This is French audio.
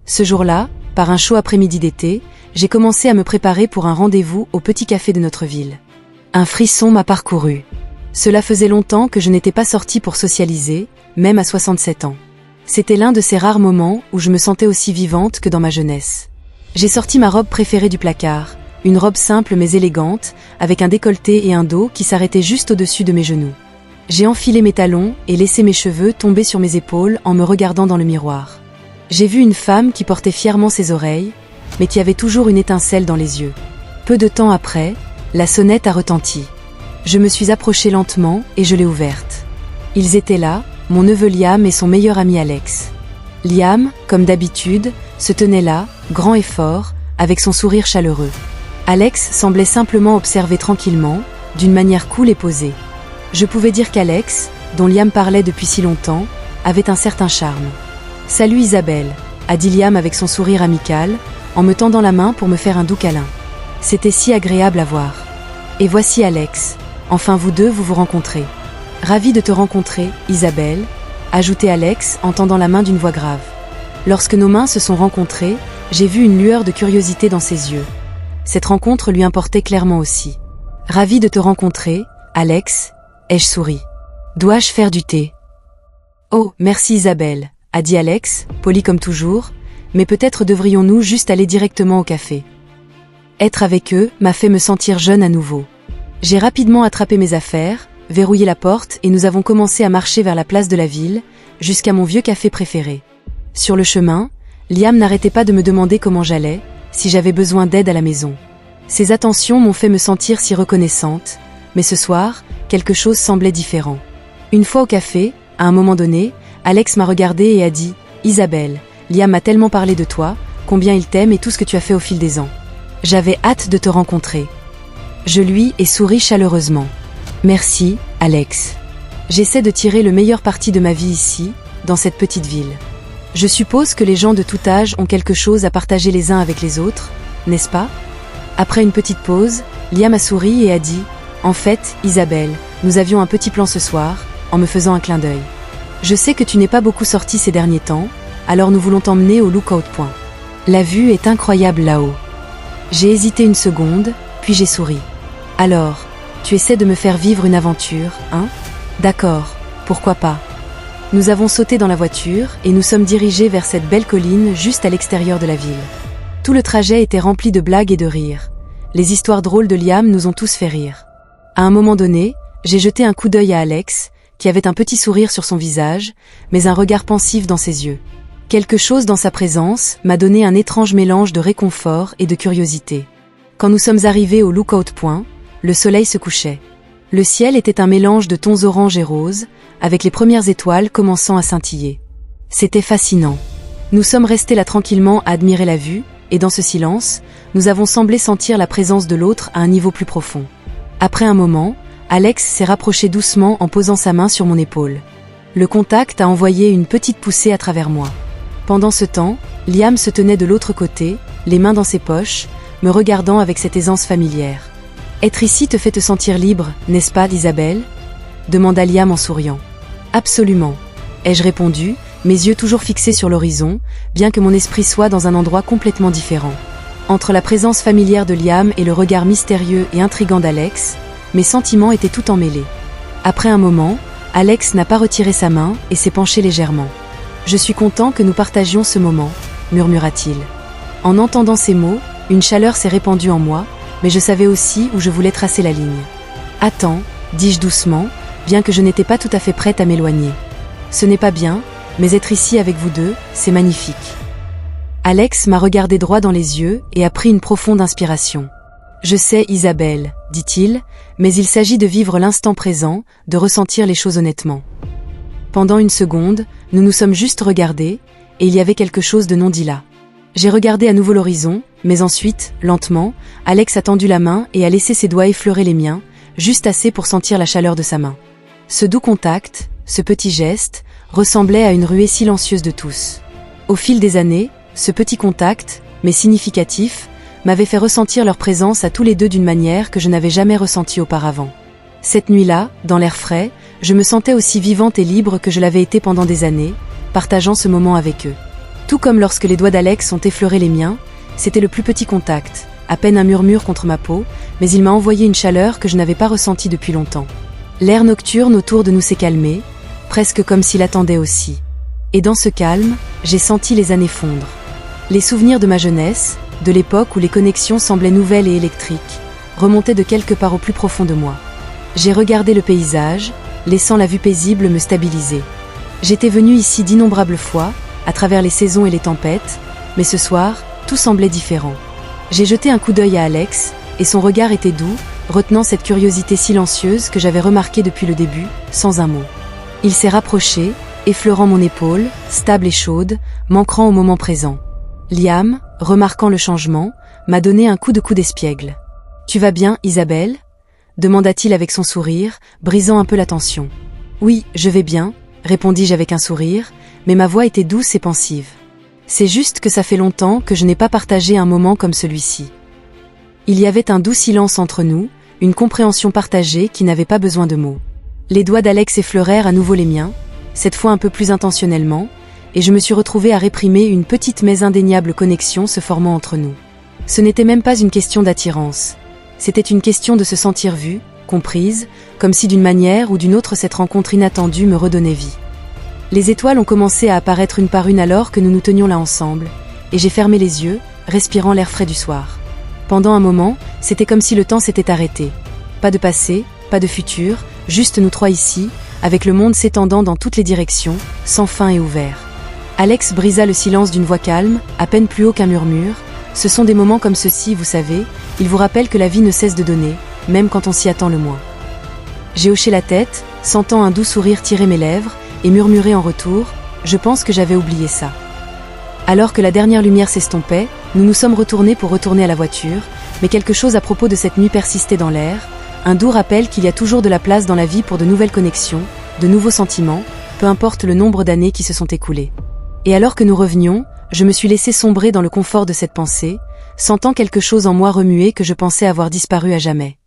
Ce jour-là, par un chaud après-midi d'été, j'ai commencé à me préparer pour un rendez-vous au petit café de notre ville. Un frisson m'a parcouru. Cela faisait longtemps que je n'étais pas sortie pour socialiser, même à 67 ans. C'était l'un de ces rares moments où je me sentais aussi vivante que dans ma jeunesse. J'ai sorti ma robe préférée du placard, une robe simple mais élégante, avec un décolleté et un dos qui s'arrêtaient juste au-dessus de mes genoux. J'ai enfilé mes talons et laissé mes cheveux tomber sur mes épaules en me regardant dans le miroir. J'ai vu une femme qui portait fièrement ses oreilles, mais qui avait toujours une étincelle dans les yeux. Peu de temps après, la sonnette a retenti. Je me suis approchée lentement et je l'ai ouverte. Ils étaient là, mon neveu Liam et son meilleur ami Alex. Liam, comme d'habitude, se tenait là, grand et fort, avec son sourire chaleureux. Alex semblait simplement observer tranquillement, d'une manière cool et posée. Je pouvais dire qu'Alex, dont Liam parlait depuis si longtemps, avait un certain charme. « Salut Isabelle », a dit Liam avec son sourire amical, en me tendant la main pour me faire un doux câlin. C'était si agréable à voir. « Et voici Alex. Enfin vous deux vous rencontrez. »« Ravi de te rencontrer, Isabelle », ajoutait Alex en tendant la main d'une voix grave. Lorsque nos mains se sont rencontrées, j'ai vu une lueur de curiosité dans ses yeux. Cette rencontre lui importait clairement aussi. « Ravi de te rencontrer, Alex », ai-je souri. « Dois-je faire du thé ?»« Oh, merci Isabelle », a dit Alex, poli comme toujours, mais peut-être devrions-nous juste aller directement au café. Être avec eux m'a fait me sentir jeune à nouveau. J'ai rapidement attrapé mes affaires, verrouillé la porte et nous avons commencé à marcher vers la place de la ville, jusqu'à mon vieux café préféré. Sur le chemin, Liam n'arrêtait pas de me demander comment j'allais, si j'avais besoin d'aide à la maison. Ses attentions m'ont fait me sentir si reconnaissante, mais ce soir, quelque chose semblait différent. Une fois au café, à un moment donné, Alex m'a regardée et a dit « Isabelle, Liam m'a tellement parlé de toi, combien il t'aime et tout ce que tu as fait au fil des ans. J'avais hâte de te rencontrer. » Je lui ai souri chaleureusement. « Merci, Alex. J'essaie de tirer le meilleur parti de ma vie ici, dans cette petite ville. Je suppose que les gens de tout âge ont quelque chose à partager les uns avec les autres, n'est-ce pas ?» Après une petite pause, Liam a souri et a dit « En fait, Isabelle, nous avions un petit plan ce soir, en me faisant un clin d'œil. Je sais que tu n'es pas beaucoup sortie ces derniers temps, alors nous voulons t'emmener au Lookout Point. La vue est incroyable là-haut. » J'ai hésité une seconde, puis j'ai souri. « Alors, tu essaies de me faire vivre une aventure, hein ? D'accord, pourquoi pas. » Nous avons sauté dans la voiture et nous sommes dirigés vers cette belle colline juste à l'extérieur de la ville. Tout le trajet était rempli de blagues et de rires. Les histoires drôles de Liam nous ont tous fait rire. À un moment donné, j'ai jeté un coup d'œil à Alex, qui avait un petit sourire sur son visage, mais un regard pensif dans ses yeux. Quelque chose dans sa présence m'a donné un étrange mélange de réconfort et de curiosité. Quand nous sommes arrivés au Lookout Point, le soleil se couchait. Le ciel était un mélange de tons orange et rose, avec les premières étoiles commençant à scintiller. C'était fascinant. Nous sommes restés là tranquillement à admirer la vue, et dans ce silence, nous avons semblé sentir la présence de l'autre à un niveau plus profond. Après un moment, Alex s'est rapproché doucement en posant sa main sur mon épaule. Le contact a envoyé une petite poussée à travers moi. Pendant ce temps, Liam se tenait de l'autre côté, les mains dans ses poches, me regardant avec cette aisance familière. « Être ici te fait te sentir libre, n'est-ce pas, Isabelle ?» demanda Liam en souriant. « Absolument, » ai-je répondu, mes yeux toujours fixés sur l'horizon, bien que mon esprit soit dans un endroit complètement différent. Entre la présence familière de Liam et le regard mystérieux et intrigant d'Alex, mes sentiments étaient tout emmêlés. Après un moment, Alex n'a pas retiré sa main et s'est penché légèrement. « Je suis content que nous partagions ce moment », murmura-t-il. En entendant ces mots, une chaleur s'est répandue en moi, mais je savais aussi où je voulais tracer la ligne. « Attends », dis-je doucement, bien que je n'étais pas tout à fait prête à m'éloigner. « Ce n'est pas bien, mais être ici avec vous deux, c'est magnifique. » Alex m'a regardé droit dans les yeux et a pris une profonde inspiration. « Je sais, Isabelle, » dit-il, mais il s'agit de vivre l'instant présent, de ressentir les choses honnêtement. Pendant une seconde, nous nous sommes juste regardés, et il y avait quelque chose de non dit là. J'ai regardé à nouveau l'horizon, mais ensuite, lentement, Alex a tendu la main et a laissé ses doigts effleurer les miens, juste assez pour sentir la chaleur de sa main. Ce doux contact, ce petit geste, ressemblait à une ruée silencieuse de tous. Au fil des années, ce petit contact, mais significatif, m'avait fait ressentir leur présence à tous les deux d'une manière que je n'avais jamais ressentie auparavant. Cette nuit-là, dans l'air frais, je me sentais aussi vivante et libre que je l'avais été pendant des années, partageant ce moment avec eux. Tout comme lorsque les doigts d'Alex ont effleuré les miens, c'était le plus petit contact, à peine un murmure contre ma peau, mais il m'a envoyé une chaleur que je n'avais pas ressentie depuis longtemps. L'air nocturne autour de nous s'est calmé, presque comme s'il attendait aussi. Et dans ce calme, j'ai senti les années fondre. Les souvenirs de ma jeunesse, de l'époque où les connexions semblaient nouvelles et électriques, remontaient de quelque part au plus profond de moi. J'ai regardé le paysage, laissant la vue paisible me stabiliser. J'étais venu ici d'innombrables fois, à travers les saisons et les tempêtes, mais ce soir, tout semblait différent. J'ai jeté un coup d'œil à Alex, et son regard était doux, retenant cette curiosité silencieuse que j'avais remarquée depuis le début, sans un mot. Il s'est rapproché, effleurant mon épaule, stable et chaude, m'ancrant au moment présent. Liam, remarquant le changement, m'a donné un coup de coude espiègle. « Tu vas bien, Isabelle ?» demanda-t-il avec son sourire, brisant un peu la tension. « Oui, je vais bien », répondis-je avec un sourire, mais ma voix était douce et pensive. C'est juste que ça fait longtemps que je n'ai pas partagé un moment comme celui-ci. Il y avait un doux silence entre nous, une compréhension partagée qui n'avait pas besoin de mots. Les doigts d'Alex effleurèrent à nouveau les miens, cette fois un peu plus intentionnellement, et je me suis retrouvée à réprimer une petite mais indéniable connexion se formant entre nous. Ce n'était même pas une question d'attirance. C'était une question de se sentir vue, comprise, comme si d'une manière ou d'une autre cette rencontre inattendue me redonnait vie. Les étoiles ont commencé à apparaître une par une alors que nous nous tenions là ensemble, et j'ai fermé les yeux, respirant l'air frais du soir. Pendant un moment, c'était comme si le temps s'était arrêté. Pas de passé, pas de futur, juste nous trois ici, avec le monde s'étendant dans toutes les directions, sans fin et ouvert. Alex brisa le silence d'une voix calme, à peine plus haut qu'un murmure. Ce sont des moments comme ceux-ci, vous savez, ils vous rappellent que la vie ne cesse de donner, même quand on s'y attend le moins. J'ai hoché la tête, sentant un doux sourire tirer mes lèvres, et murmuré en retour, je pense que j'avais oublié ça. Alors que la dernière lumière s'estompait, nous nous sommes retournés pour retourner à la voiture, mais quelque chose à propos de cette nuit persistait dans l'air, un doux rappel qu'il y a toujours de la place dans la vie pour de nouvelles connexions, de nouveaux sentiments, peu importe le nombre d'années qui se sont écoulées. Et alors que nous revenions, je me suis laissé sombrer dans le confort de cette pensée, sentant quelque chose en moi remuer que je pensais avoir disparu à jamais.